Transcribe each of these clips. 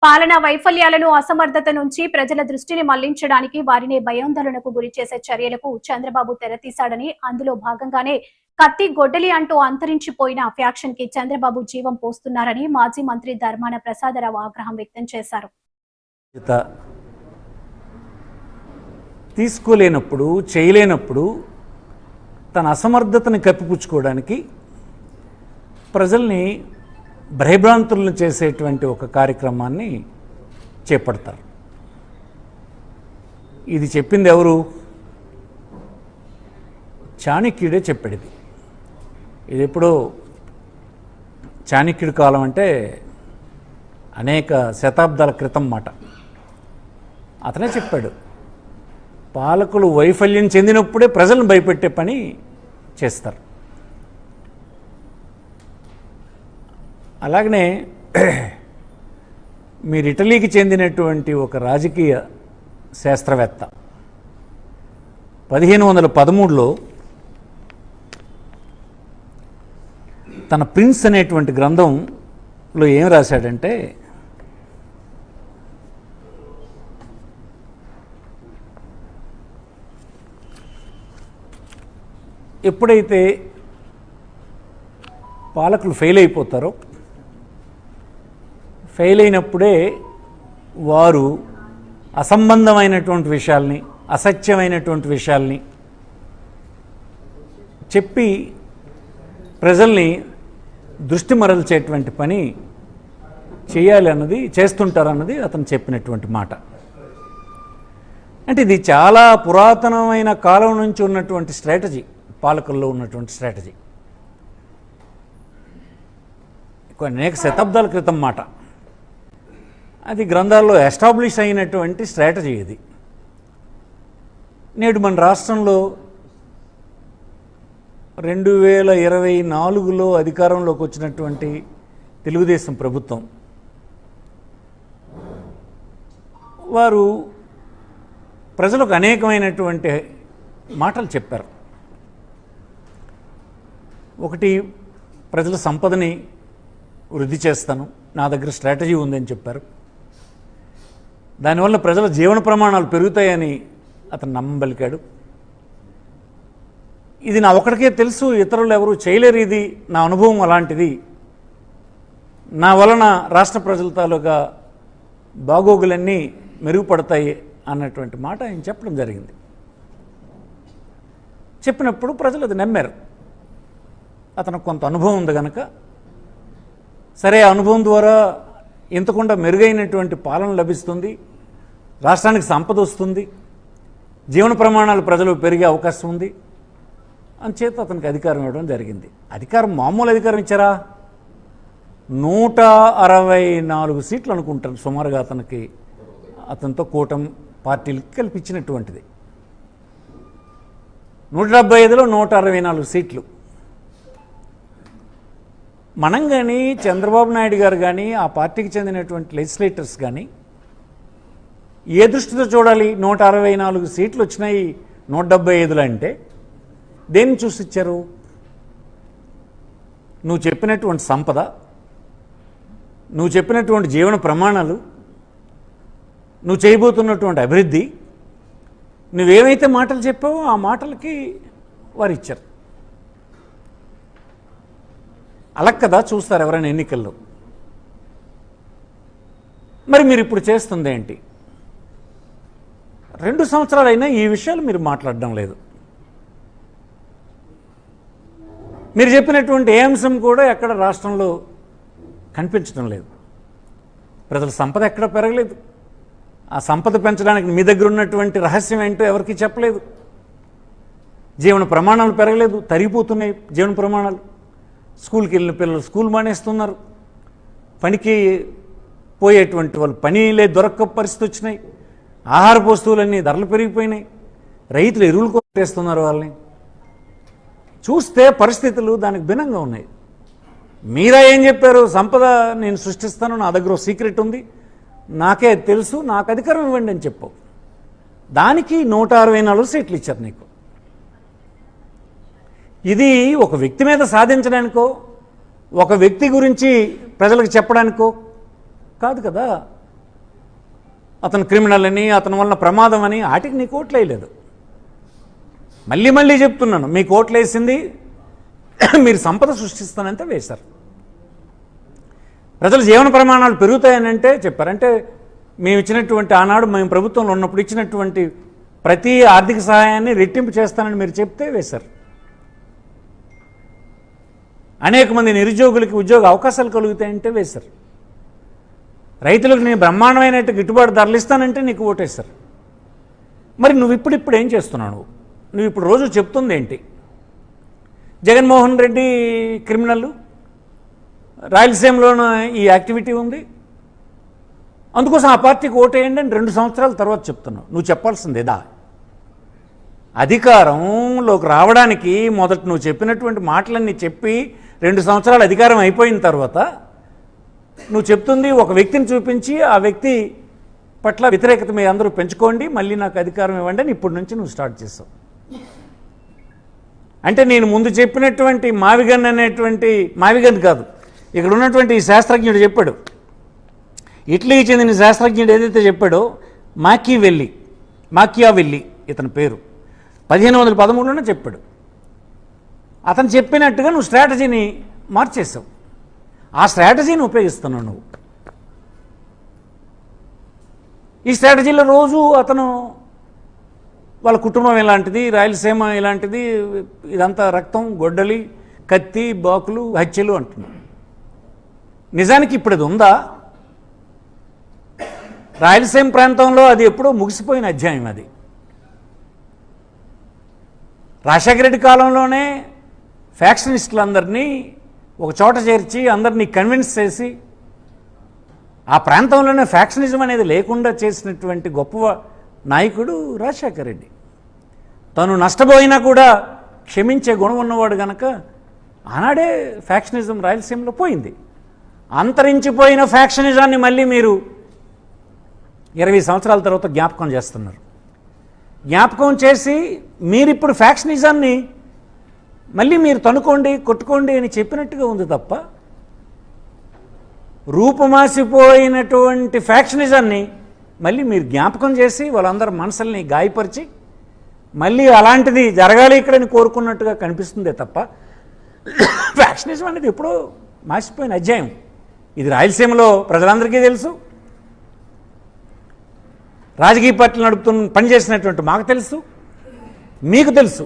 పాలనా వైఫల్యాలను, అసమర్థత నుంచి ప్రజల దృష్టిని మళ్లించడానికి వారిని భయాందోళనకు గురి చేసే చర్యలకు చంద్రబాబు తెరతీశాడని, అందులో భాగంగానే కత్తి గొడ్డలి అంటూ అంతరించిపోయిన ఫ్యాక్షన్ కి చంద్రబాబు జీవం పోస్తున్నారని మాజీ మంత్రి ధర్మాన ప్రసాదరావు ఆగ్రహం వ్యక్తం చేశారు. తీసుకోలేనప్పుడు, చేయలేనప్పుడు తన అసమర్థతని కప్పిపుచ్చుకోవడానికి ప్రజల్ని భయభ్రాంతులను చేసేటువంటి ఒక కార్యక్రమాన్ని చేపడతారు. ఇది చెప్పింది ఎవరు? చాణక్యుడే చెప్పాడు. ఇది ఎప్పుడో చాణక్యుడి కాలం అంటే అనేక శతాబ్దాల క్రితం మాట. అతనే చెప్పాడు, పాలకులు వైఫల్యం చెందినప్పుడే ప్రజలను భయపెట్టే పని చేస్తారు. అలాగనే మీరు ఇటలీకి చెందినటువంటి ఒక రాజకీయ శాస్త్రవేత్త 1513లో తన ప్రిన్స్ అనేటువంటి గ్రంథంలో ఏం రాశాడంటే, ఎప్పుడైతే పాలకులు ఫెయిల్ అయిపోతారో, ఫెయిల్ అయినప్పుడే వారు అసంబంధమైనటువంటి విషయాల్ని, అసత్యమైనటువంటి విషయాల్ని చెప్పి ప్రజల్ని దృష్టి మరల్చేటువంటి పని చేయాలి అన్నది, చేస్తుంటారన్నది అతను చెప్పినటువంటి మాట. అంటే ఇది చాలా పురాతనమైన కాలం నుంచి ఉన్నటువంటి స్ట్రాటజీ, పాలకుల్లో ఉన్నటువంటి స్ట్రాటజీ. అనేక శతాబ్దాల క్రితం మాట. అది గ్రంథాల్లో ఎస్టాబ్లిష్ అయినటువంటి స్ట్రాటజీ ఇది. నేడు మన రాష్ట్రంలో 2024లో అధికారంలోకి వచ్చినటువంటి తెలుగుదేశం ప్రభుత్వం వారు ప్రజలకు అనేకమైనటువంటి మాటలు చెప్పారు. ఒకటి, ప్రజల సంపదని వృద్ధి చేస్తాను, నా దగ్గర స్ట్రాటజీ ఉందని చెప్పారు. దానివల్ల ప్రజల జీవన ప్రమాణాలు పెరుగుతాయని అతను నమ్మబలికాడు. ఇది నా ఒక్కడికే తెలుసు, ఇతరులు ఎవరు చేయలేరు, ఇది నా అనుభవం అలాంటిది, నా వలన రాష్ట్ర ప్రజల తాలూకా బాగోగులన్నీ మెరుగుపడతాయి అన్నటువంటి మాట ఆయన చెప్పడం జరిగింది. చెప్పినప్పుడు ప్రజలు అది నమ్మారు. అతనికి కొంత అనుభవం ఉంది కనుక, సరే అనుభవం ద్వారా ఇంతకుండా మెరుగైనటువంటి పాలన లభిస్తుంది, రాష్ట్రానికి సంపద వస్తుంది, జీవన ప్రమాణాలు ప్రజలు పెరిగే అవకాశం ఉంది అని చేత అతనికి అధికారం ఇవ్వడం జరిగింది. అధికారం మామూలు అధికారం ఇచ్చారా? 164 సీట్లు అనుకుంటాను సుమారుగా అతనితో కూటమి పార్టీలకి కల్పించినటువంటిది. 175లో 164 సీట్లు. మనం కానీ, చంద్రబాబు నాయుడు గారు కానీ, ఆ పార్టీకి చెందినటువంటి లెజిస్లేటర్స్ కానీ ఏ దృష్టితో చూడాలి? 164 సీట్లు వచ్చినాయి 175లో అంటే దేన్ని చూసి ఇచ్చారు? నువ్వు చెప్పినటువంటి సంపద, నువ్వు చెప్పినటువంటి జీవన ప్రమాణాలు, నువ్వు చేయబోతున్నటువంటి అభివృద్ధి, నువ్వేమైతే మాటలు చెప్పావో ఆ మాటలకి వారు ఇచ్చారు. అలా కదా చూస్తారు ఎవరైనా ఎన్నికల్లో. మరి మీరు ఇప్పుడు చేస్తుంది ఏంటి? 2 సంవత్సరాలైనా ఈ విషయాలు మీరు మాట్లాడడం లేదు. మీరు చెప్పినటువంటి ఏ అంశం కూడా ఎక్కడ రాష్ట్రంలో కనిపించడం లేదు. ప్రజల సంపద ఎక్కడ పెరగలేదు. ఆ సంపద పెంచడానికి మీ దగ్గర ఉన్నటువంటి రహస్యం ఏంటో ఎవరికి చెప్పలేదు. జీవన ప్రమాణాలు పెరగలేదు, తరిగిపోతున్నాయి జీవన ప్రమాణాలు. స్కూల్కి వెళ్ళిన పిల్లలు స్కూల్ మానేస్తున్నారు, పనికి పోయేటువంటి వాళ్ళు పనిలే దొరక్క పరిస్థితి వచ్చినాయి, ఆహార వస్తువులన్నీ ధరలు పెరిగిపోయినాయి, రైతులు ఎరువులు కొట్టేస్తున్నారు. వాళ్ళని చూస్తే పరిస్థితులు దానికి భిన్నంగా ఉన్నాయి. మీరా ఏం చెప్పారు? సంపద నేను సృష్టిస్తాను, నా దగ్గర సీక్రెట్ ఉంది, నాకే తెలుసు, నాకు అధికారం ఇవ్వండి అని చెప్పావు. దానికి 164 సీట్లు ఇచ్చారు నీకు. ఇది ఒక వ్యక్తి మీద సాధించడానికో, ఒక వ్యక్తి గురించి ప్రజలకు చెప్పడానికో కాదు కదా. అతను క్రిమినల్ అని, అతని వలన ప్రమాదం అని, వాటికి నీకు ఓట్లు వేయలేదు. మళ్ళీ మళ్ళీ చెప్తున్నాను, మీకు ఓట్లు వేసింది మీరు సంపద సృష్టిస్తానంటే వేశారు. ప్రజల జీవన ప్రమాణాలు పెరుగుతాయని అంటే చెప్పారు. అంటే మేము ఇచ్చినటువంటి ఆనాడు మేము ప్రభుత్వంలో ఉన్నప్పుడు ఇచ్చినటువంటి ప్రతి ఆర్థిక సహాయాన్ని రెట్టింపు చేస్తానని మీరు చెప్తే వేశారు. అనేక మంది నిరుద్యోగులకి ఉద్యోగ అవకాశాలు కలుగుతాయంటే వేశారు. రైతులకు నేను బ్రహ్మాండమైన గిట్టుబాటు ధరలు ఇస్తానంటే నీకు ఓటేశారు. మరి నువ్వు ఇప్పుడు ఏం చేస్తున్నావు? నువ్వు ఇప్పుడు రోజు చెప్తుంది ఏంటి? జగన్మోహన్ రెడ్డి క్రిమినల్, రాయలసీమలోన ఈ యాక్టివిటీ ఉంది, అందుకోసం ఆ పార్టీకి ఓటేయండి అని 2 సంవత్సరాల తర్వాత చెప్తున్నావు. నువ్వు చెప్పాల్సిందేదా? అధికారంలోకి రావడానికి మొదట నువ్వు చెప్పినటువంటి మాటలన్నీ చెప్పి 2 సంవత్సరాలు అధికారం అయిపోయిన తర్వాత నువ్వు చెప్తుంది ఒక వ్యక్తిని చూపించి ఆ వ్యక్తి పట్ల వ్యతిరేకత మీ అందరూ పెంచుకోండి, మళ్ళీ నాకు అధికారం ఇవ్వండి అని ఇప్పటి నుంచి నువ్వు స్టార్ట్ చేసావు. అంటే నేను ముందు చెప్పినటువంటి మావిగన్ కాదు, ఇక్కడ ఉన్నటువంటి ఈ శాస్త్రజ్ఞుడు చెప్పాడు, ఇటలీకి చెందిన శాస్త్రజ్ఞుడు ఏదైతే చెప్పాడో మాకియావెల్లి ఇతని పేరు 1513లోనే చెప్పాడు. అతను చెప్పినట్టుగా నువ్వు స్ట్రాటజీని మార్చేసావు. ఆ స్ట్రాటజీని ఉపయోగిస్తున్నావు నువ్వు. ఈ స్ట్రాటజీలో రోజు అతను వాళ్ళ కుటుంబం ఇలాంటిది, రాయలసీమ ఇలాంటిది, ఇదంతా రక్తం, గొడ్డలి, కత్తి, బాకులు, హత్యలు అంటున్నాడు. నిజానికి ఇప్పుడు అది ఉందా? రాయలసీమ ప్రాంతంలో అది ఎప్పుడో ముగిసిపోయిన అధ్యాయం. అది రాజశేఖర రెడ్డి కాలంలోనే ఫ్యాక్షనిస్టులందరినీ ఒక చోట చేర్చి అందరినీ కన్విన్స్ చేసి ఆ ప్రాంతంలోనే ఫ్యాక్షనిజం అనేది లేకుండా చేసినటువంటి గొప్ప నాయకుడు రాజశేఖర రెడ్డి. తను నష్టపోయినా కూడా క్షమించే గుణం ఉన్నవాడు గనక ఆనాడే ఫ్యాక్షనిజం రాయలసీమలో పోయింది. అంతరించిపోయిన ఫ్యాక్షనిజాన్ని మళ్ళీ మీరు 20 సంవత్సరాల తర్వాత జ్ఞాపకం చేస్తున్నారు. జ్ఞాపకం చేసి మీరిప్పుడు ఫ్యాక్షనిజాన్ని మళ్ళీ మీరు తనుకోండి, కొట్టుకోండి అని చెప్పినట్టుగా ఉంది తప్ప, రూపుమాసిపోయినటువంటి ఫ్యాక్షనిజాన్ని మళ్ళీ మీరు జ్ఞాపకం చేసి వాళ్ళందరి మనసుల్ని గాయపరిచి మళ్ళీ అలాంటిది జరగాలి ఇక్కడని కోరుకున్నట్టుగా కనిపిస్తుందే తప్ప, ఫ్యాక్షనిజం అనేది ఎప్పుడో మాసిపోయిన అధ్యాయం. ఇది రాయలసీమలో ప్రజలందరికీ తెలుసు, రాజకీయ పార్టీలు పనిచేసినటువంటి మాకు తెలుసు, మీకు తెలుసు.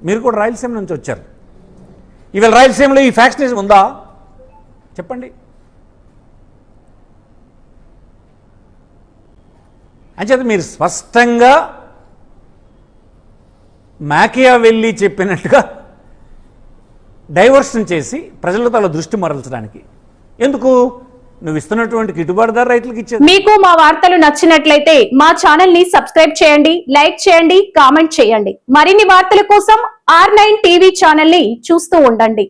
మీరు కూడా రాయలసీమ నుంచి వచ్చారు. ఇవాళ రాయలసీమలో ఈ ఫ్యాక్షనిజం ఉందా చెప్పండి? అంచేత మీరు స్పష్టంగా మాకియావెల్లి చెప్పినట్టుగా డైవర్షన్ చేసి ప్రజలతో అలా దృష్టి మరల్చడానికి ఎందుకు? నువ్వు ఇస్తున్నటువంటి గిట్టుబాటు ధర రైతులకు ఇచ్చేది. మీకు మా వార్తలు నచ్చినట్లయితే మా ఛానల్ ని సబ్స్క్రైబ్ చేయండి, లైక్ చేయండి, కామెంట్ చేయండి. మరిన్ని వార్తల కోసం R9 టీవీ ఛానల్ ని చూస్తూ ఉండండి.